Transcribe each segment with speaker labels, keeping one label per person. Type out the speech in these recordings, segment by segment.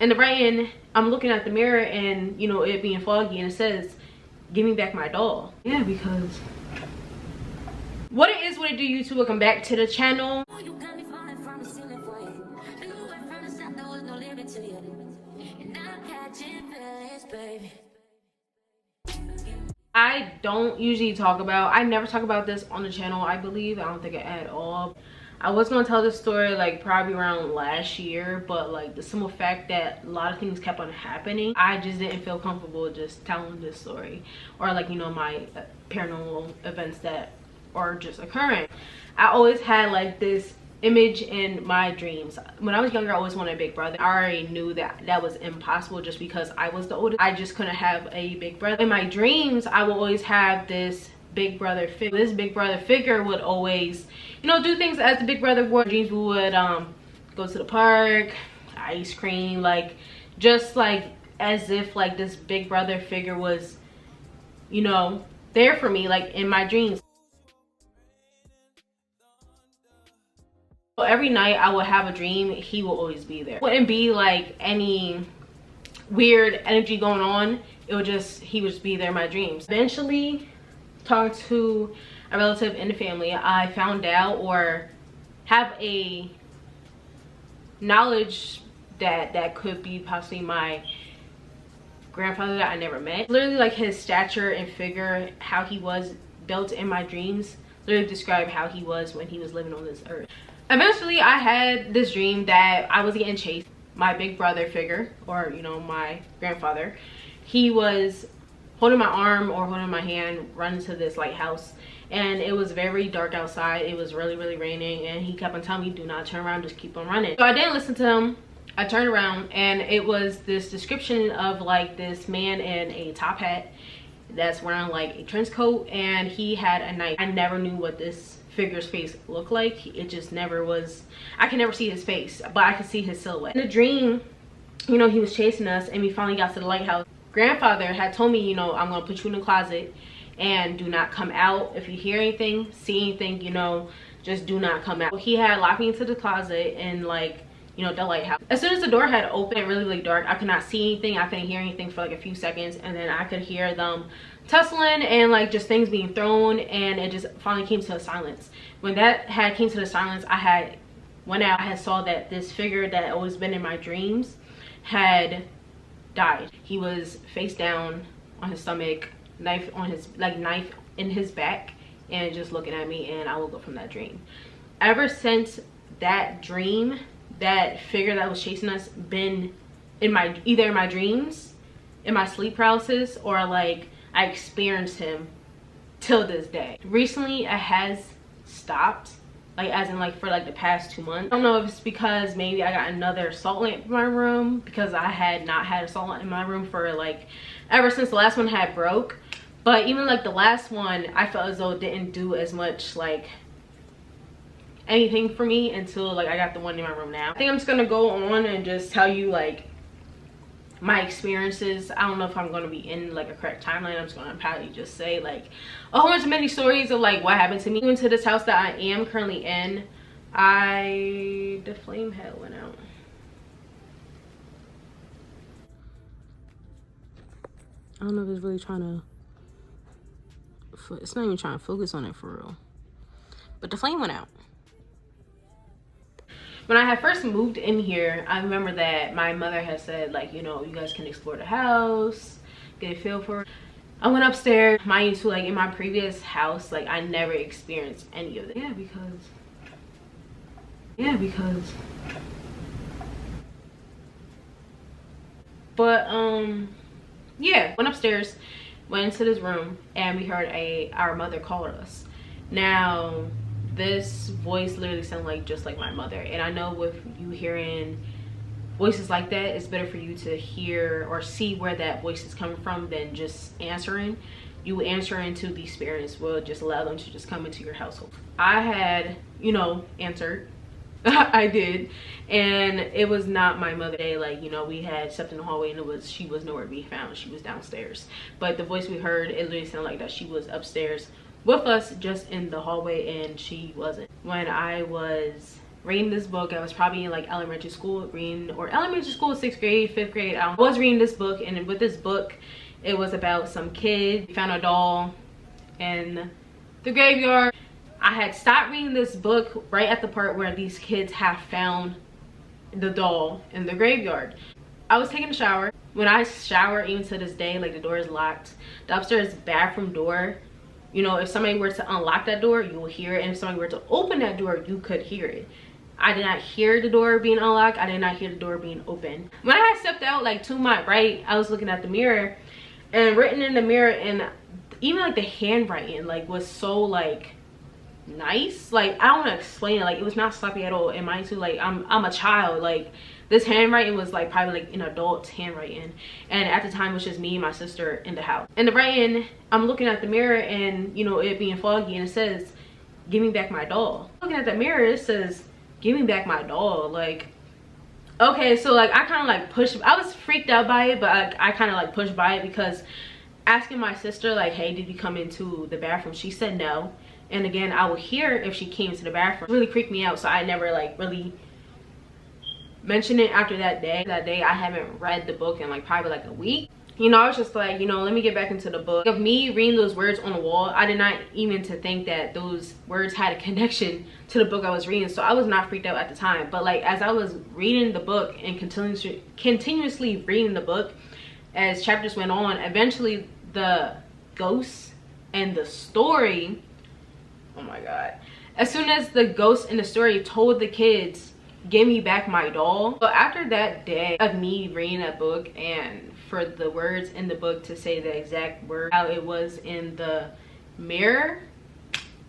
Speaker 1: In the writing, I'm looking at the mirror and, you know, it being foggy, and it says, "Give me back my doll." Yeah, because what it is, what it do, YouTube, welcome back to the channel. I don't usually talk about, I never talk about this on the channel, I believe. I don't think at all. I was gonna tell this story like probably around last year, but like the simple fact that a lot of things kept on happening, I just didn't feel comfortable just telling this story, or like, you know, my paranormal events that are just occurring. I always had like this image in my dreams. When I was younger, I always wanted a big brother. I already knew that that was impossible just because I was the oldest. I just couldn't have a big brother. In my dreams, I will always have this big brother figure. This big brother figure would always, you know, do things as the big brother would. Dreams, we would go to the park, ice cream, like just like as if like this big brother figure was, you know, there for me, like in my dreams. So every night I would have a dream, he will always be there. It wouldn't be like any weird energy going on. It would just, he would just be there in my dreams. Eventually, talking to a relative in the family, I found out, or have a knowledge that that could be possibly my grandfather that I never met. Literally like his stature and figure, how he was built in my dreams, literally describe how he was when he was living on this earth. Eventually I had this dream that I was getting chased. My big brother figure, or you know, my grandfather, he was holding my arm or holding my hand, running to this lighthouse, and it was very dark outside. It was really raining, and he kept on telling me, do not turn around, just keep on running. So I didn't listen to him. I turned around, and it was this description of like this man in a top hat that's wearing like a trench coat, and he had a knife. I never knew what this figure's face looked like. It just never was, I could never see his face, but I could see his silhouette. In the dream, you know, he was chasing us, and we finally got to the lighthouse. Grandfather had told me, you know, I'm gonna put you in the closet and do not come out. If you hear anything, see anything, you know, just do not come out. He had locked me into the closet and like, you know, the lighthouse. As soon as the door had opened, really dark, I could not see anything, I couldn't hear anything for like a few seconds, and then I could hear them tussling and like just things being thrown, and it just finally came to a silence. When that had came to the silence, I had went out. I had saw that this figure that had always been in my dreams had died. He was face down on his stomach, knife on his, like knife in his back, and just looking at me, and I woke up from that dream. Ever since that dream, that figure that was chasing us been in my, either in my dreams, in my sleep paralysis, or like I experienced him till this day. Recently it has stopped, like as in like for like the past 2 months. I don't know if it's because maybe I got another salt lamp in my room, because I had not had a salt lamp in my room for like ever since the last one had broke. But even like the last one, I felt as though it didn't do as much like anything for me until like I got the one in my room now. I think I'm just gonna go on and just tell you like my experiences. I don't know if I'm going to be in like a correct timeline. I'm just going to probably just say like a whole bunch of many stories of like what happened to me. Into this house that I am currently in, the flame head went out. I don't know if it's really trying to, it's not even trying to focus on it for real, but the flame went out. When I had first moved in here, I remember that my mother had said like, you know, you guys can explore the house, get a feel for it. I went upstairs. Mind you, like in my previous house, like I never experienced any of it. Yeah, but yeah, went upstairs, went into this room, and we heard our mother call us. Now this voice literally sounded like just like my mother, and I know with you hearing voices like that, it's better for you to hear or see where that voice is coming from than just answering. You answer into the spirits will just allow them to just come into your household. I had, you know, answered. I did, and it was not my mother. Like, you know, we had stepped in the hallway, and she was nowhere to be found. She was downstairs, but the voice we heard, it literally sounded like that she was upstairs with us, just in the hallway, and she wasn't. When I was reading this book. I was probably in like elementary school reading, or elementary school, 6th grade, 5th grade. I was reading this book, and with this book, it was about some kid found a doll in the graveyard. I had stopped reading this book right at the part where these kids have found the doll in the graveyard. I was taking a shower. When I shower, even to this day, like the door is locked. The upstairs bathroom door, you know, if somebody were to unlock that door, you will hear it. And if somebody were to open that door, you could hear it. I did not hear the door being unlocked. I did not hear the door being open. When I had stepped out, like to my right, I was looking at the mirror, and written in the mirror, and even like the handwriting like was so like nice. Like I don't want to explain it. Like it was not sloppy at all. And mind you, like I'm a child. Like this handwriting was like probably like an adult's handwriting, and at the time it was just me and my sister in the house. And the writing, I'm looking at the mirror, and you know, it being foggy, and it says, "Give me back my doll." Looking at the mirror, it says, "Give me back my doll." Like, okay, so like I kind of like pushed. I was freaked out by it, but I kind of like pushed by it, because asking my sister like, "Hey, did you come into the bathroom?" She said no. And again, I would hear if she came to the bathroom. It really creeped me out, so I never like really mentioned it after that day. That day I haven't read the book in like probably like a week. You know, I was just like, you know, let me get back into the book. Of me reading those words on the wall, I did not even to think that those words had a connection to the book I was reading. So I was not freaked out at the time. But like as I was reading the book and continuously reading the book, as chapters went on, eventually the ghosts and the story, oh my god, as soon as the ghost in the story told the kids, "Give me back my doll." So after that day of me reading that book, and for the words in the book to say the exact word how it was in the mirror,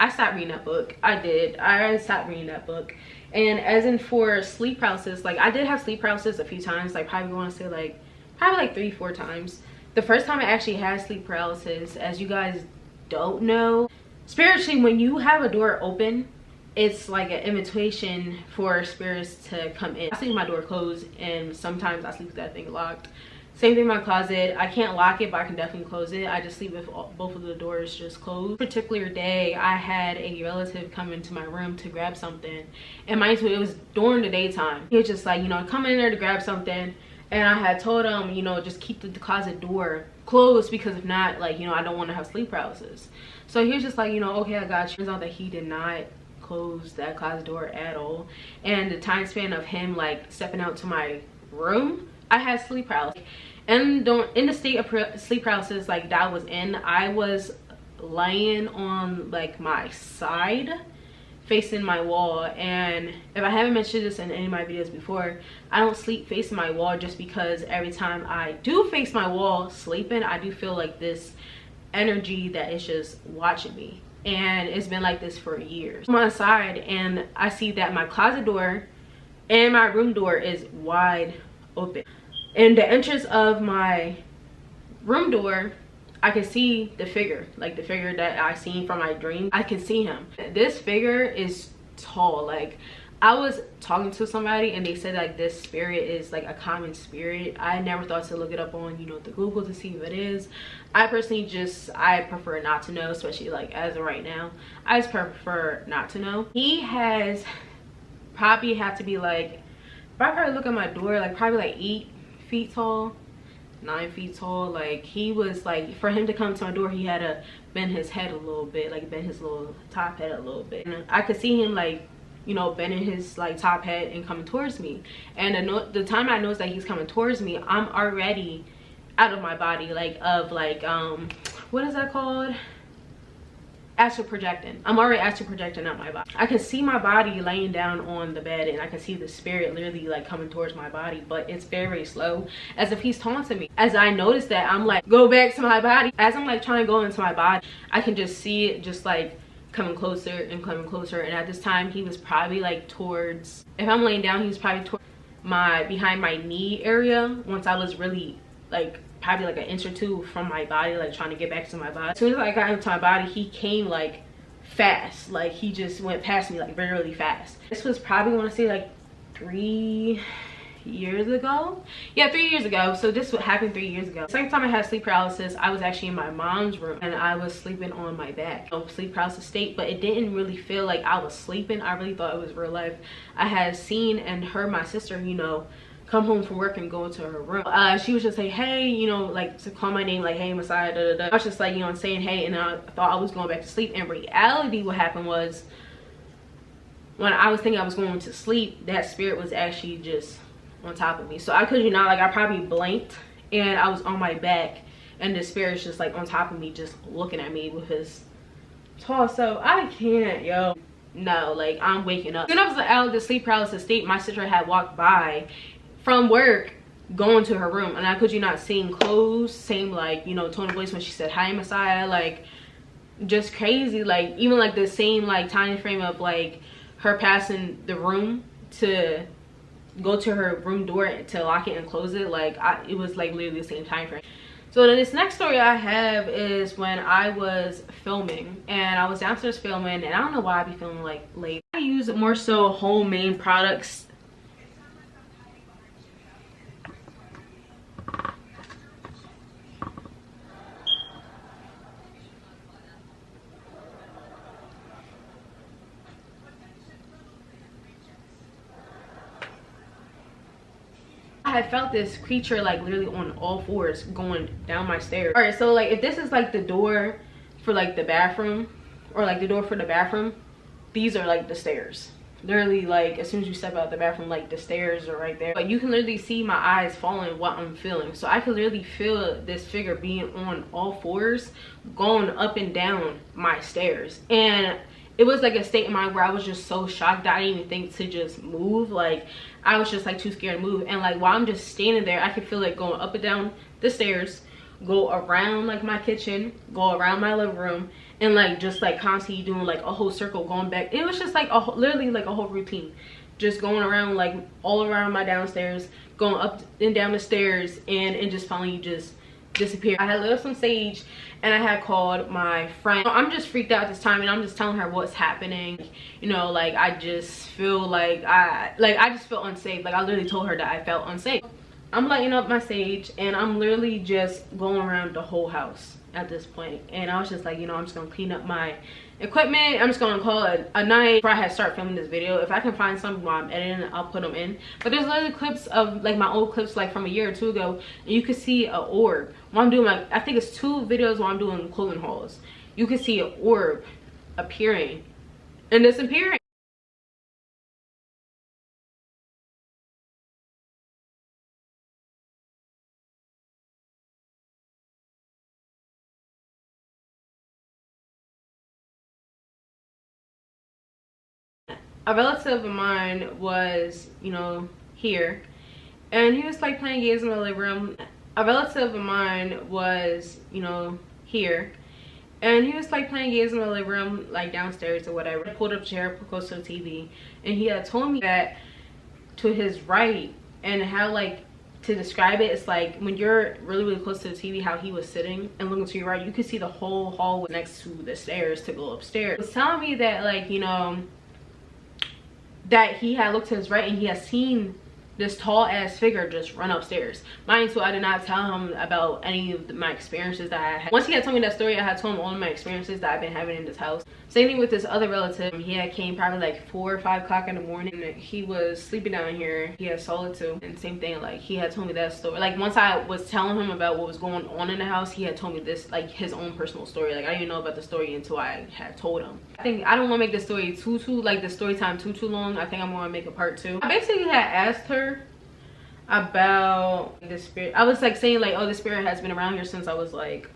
Speaker 1: I stopped reading that book. I stopped reading that book. And as in for sleep paralysis, like I did have sleep paralysis a few times, like probably want to say like probably like 3-4 times. The first time I actually had sleep paralysis, as you guys don't know, spiritually, when you have a door open, it's like an invitation for spirits to come in. I sleep with my door closed, and sometimes I sleep with that thing locked. Same thing in my closet. I can't lock it, but I can definitely close it. I just sleep with both of the doors just closed. Particular day, I had a relative come into my room to grab something, and mind you, it was during the daytime. He was just like, you know, come in there to grab something, and I had told him, you know, just keep the closet door closed, because if not, like, you know, I don't want to have sleep paralysis. So he was just like, you know, okay, I got you. Turns out that he did not close that closet door at all, and the time span of him like stepping out to my room, I had sleep paralysis. And in the state of sleep paralysis like that I was in, I was laying on like my side facing my wall. And if I haven't mentioned this in any of my videos before, I don't sleep facing my wall, just because every time I do face my wall sleeping, I do feel like this energy that is just watching me. And it's been like this for years. I'm on the side, and I see that my closet door and my room door is wide open. In the entrance of my room door, I can see the figure, like the figure that I seen from my dream. I can see him. This figure is tall. Like I was talking to somebody, and they said like this spirit is like a common spirit. I never thought to look it up on, you know, the Google to see who it is. I personally I prefer not to know, especially like as of right now. I just prefer not to know. He has probably have to be like, if I probably look at my door, like probably like 8 feet tall, 9 feet tall. Like he was like, for him to come to my door, he had to bend his head a little bit, like bend his little top head a little bit. And I could see him like, you know, bending his like top head and coming towards me. And the time I noticed that he's coming towards me, I'm already out of my body, like of like what is that called, astral projecting. I'm already astral projecting out my body. I can see my body laying down on the bed, and I can see the spirit literally like coming towards my body, but it's very, very slow, as if he's taunting me. As I notice that, I'm like, go back to my body. As I'm like trying to go into my body, I can just see it just like coming closer and coming closer. And at this time, he was probably like towards, if I'm laying down, he was probably towards my behind my knee area. Once I was really like probably like an inch or 2 from my body, like trying to get back to my body. As soon as I got into my body, he came like fast. Like he just went past me like very, really fast. This was probably, I want to say like 3 years ago. Yeah, 3 years ago. So this what happened 3 years ago. The second time I had sleep paralysis, I was actually in my mom's room and I was sleeping on my back. Sleep paralysis state, but it didn't really feel like I was sleeping. I really thought it was real life. I had seen and heard my sister, you know, come home from work and go into her room. She was just like, hey, you know, like to call my name, like, hey, Messiah, da, da, da. I was just like, you know, saying hey, and I thought I was going back to sleep. In reality, what happened was, when I was thinking I was going to sleep, that spirit was actually just on top of me. So I could you not, like, I probably blinked and I was on my back and the spirit's just like on top of me, just looking at me with his torso. I can't, yo. No, like, I'm waking up. When I was out of the sleep paralysis state, my sister had walked by from work going to her room, and I could you not, same clothes, same, like, you know, tone of voice when she said hi, Messiah, like, just crazy. Like, even like the same like time frame of like her passing the room to go to her room door to lock it and close it, like it was like literally the same time frame. So then this next story I have is when I was filming and I was downstairs filming, and I don't know why I be filming like late. I use more so homemade products. I had felt this creature like literally on all fours going down my stairs. All right, so like if this is like the door for like the bathroom, or like the door for the bathroom, these are like the stairs. Literally, like as soon as you step out the bathroom, like the stairs are right there. But you can literally see my eyes following what I'm feeling. So I could literally feel this figure being on all fours going up and down my stairs. And it was like a state of mind where I was just so shocked that I didn't even think to just move. Like I was just like too scared to move. And like while I'm just standing there, I could feel it going up and down the stairs, go around like my kitchen, go around my living room, and like just like constantly doing like a whole circle going back. It was just like literally like a whole routine, just going around like all around my downstairs, going up and down the stairs, and just finally just disappeared. I had lit up some sage and I had called my friend. I'm just freaked out this time and I'm just telling her what's happening. You know, like I just feel like I just feel unsafe. Like I literally told her that I felt unsafe. I'm lighting up my sage and I'm literally just going around the whole house at this point. And I was just like, you know, I'm just gonna clean up my equipment. I'm just gonna call it a night before I had to start filming this video. If I can find some while I'm editing, I'll put them in. But there's literally clips of like my old clips like from a year or two ago, and you can see an orb while I'm doing like, I think it's 2 videos while I'm doing clothing hauls. You can see an orb appearing and disappearing. A relative of mine was, you know, here, and he was like playing games in the living room. A relative of mine was, you know, here, and he was like playing games in the living room, like downstairs or whatever. I pulled up a chair, put close to the TV, and he had told me that to his right, and how like to describe it, it's like when you're really really close to the TV, how he was sitting and looking to your right, you could see the whole hallway next to the stairs to go upstairs. He was telling me that, like, you know, that he had looked to his right and he had seen this tall ass figure just run upstairs. Mind you, I did not tell him about any of my experiences that I had. Once he had told me that story, I had told him all of my experiences that I've been having in this house. Same thing with this other relative. He had came probably like 4 or 5 o'clock in the morning. He was sleeping down here. He had sold too. And same thing, like he had told me that story. Like once I was telling him about what was going on in the house, he had told me this, like his own personal story. Like I didn't know about the story until I had told him. I think I don't want to make the story too like the story time too long. I think I'm going to make a part 2. I basically had asked her about the spirit. I was like saying like, oh, the spirit has been around here since I was like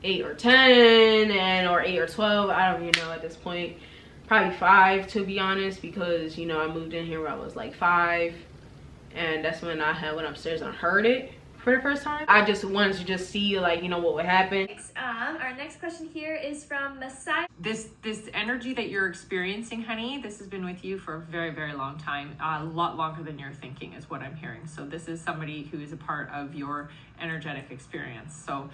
Speaker 1: 8 or 10 and or 8 or 12. I don't even know at this point. Probably 5 to be honest, because you know I moved in here when I was like 5, and that's when I had went upstairs and heard it for the first time. I just wanted to just see like, you know, what would happen.
Speaker 2: Our next question here is from Messiah.
Speaker 3: This energy that you're experiencing, honey, this has been with you for a very, very long time. A lot longer than you're thinking is what I'm hearing. So this is somebody who is a part of your energetic experience. So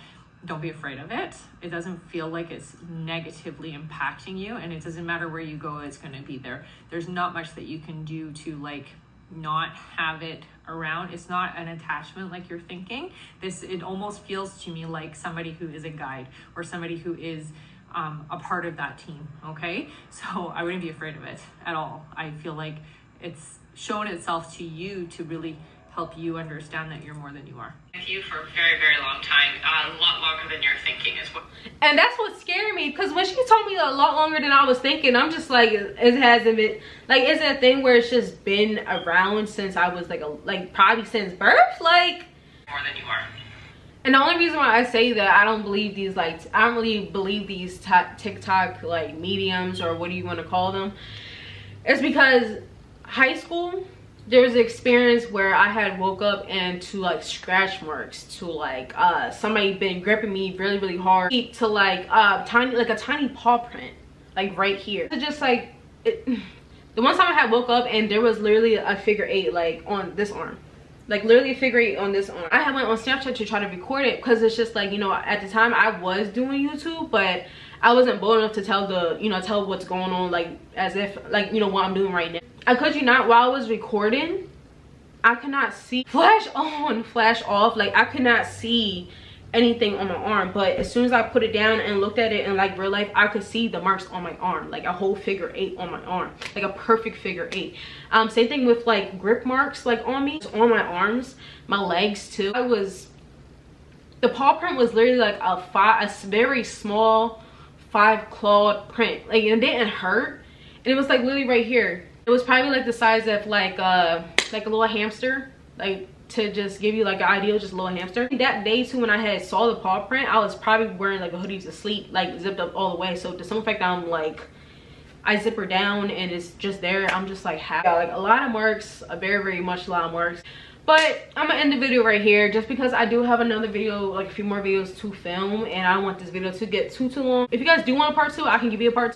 Speaker 3: don't be afraid of it. It doesn't feel like it's negatively impacting you, and it doesn't matter where you go, it's going to be there. There's not much that you can do to like not have it around. It's not an attachment like you're thinking. It almost feels to me like somebody who is a guide or somebody who is a part of that team. Okay, so I wouldn't be afraid of it at all. I feel like it's shown itself to you to really help you understand that you're more than you are. With you for a very, very long time, a lot longer than you're thinking is what.
Speaker 1: And that's what scared me, because when she told me a lot longer than I was thinking, I'm just like, it hasn't been, like, is it a thing where it's just been around since I was like probably since birth, like
Speaker 3: more than you are.
Speaker 1: And the only reason why I say that I don't believe these, like, I don't really believe these TikTok like mediums, or what do you want to call them, is because high school, there was an experience where I had woke up and to like scratch marks, to like somebody been gripping me really, really hard, to like a tiny paw print like right here. So just like the one time I had woke up and there was literally a figure 8 like on this arm, like literally a figure 8 on this arm. I had went on Snapchat to try to record it, because it's just like, you know, at the time I was doing YouTube, but I wasn't bold enough to tell tell what's going on, like as if like, you know, what I'm doing right now. I could you not, while I was recording, I could not see, flash on, flash off, like I could not see anything on my arm. But as soon as I put it down and looked at it in like real life, I could see the marks on my arm, like a whole figure 8 on my arm, like a perfect figure 8. Same thing with like grip marks like on me, on my arms, my legs too. The paw print was literally like a very small 5-clawed print, like it didn't hurt, and it was like literally right here. It was probably like the size of like a little hamster, like to just give you like an idea, just a little hamster. That day too, when I had saw the paw print, I was probably wearing like a hoodie to sleep, like zipped up all the way. So to some effect, I'm like, I zip her down and it's just there. I'm just like happy. Yeah, like a lot of marks, a very, very much a lot of marks. But I'm gonna end the video right here, just because I do have another video, like a few more videos to film, and I don't want this video to get too long. If you guys do want a part 2, I can give you a part 2.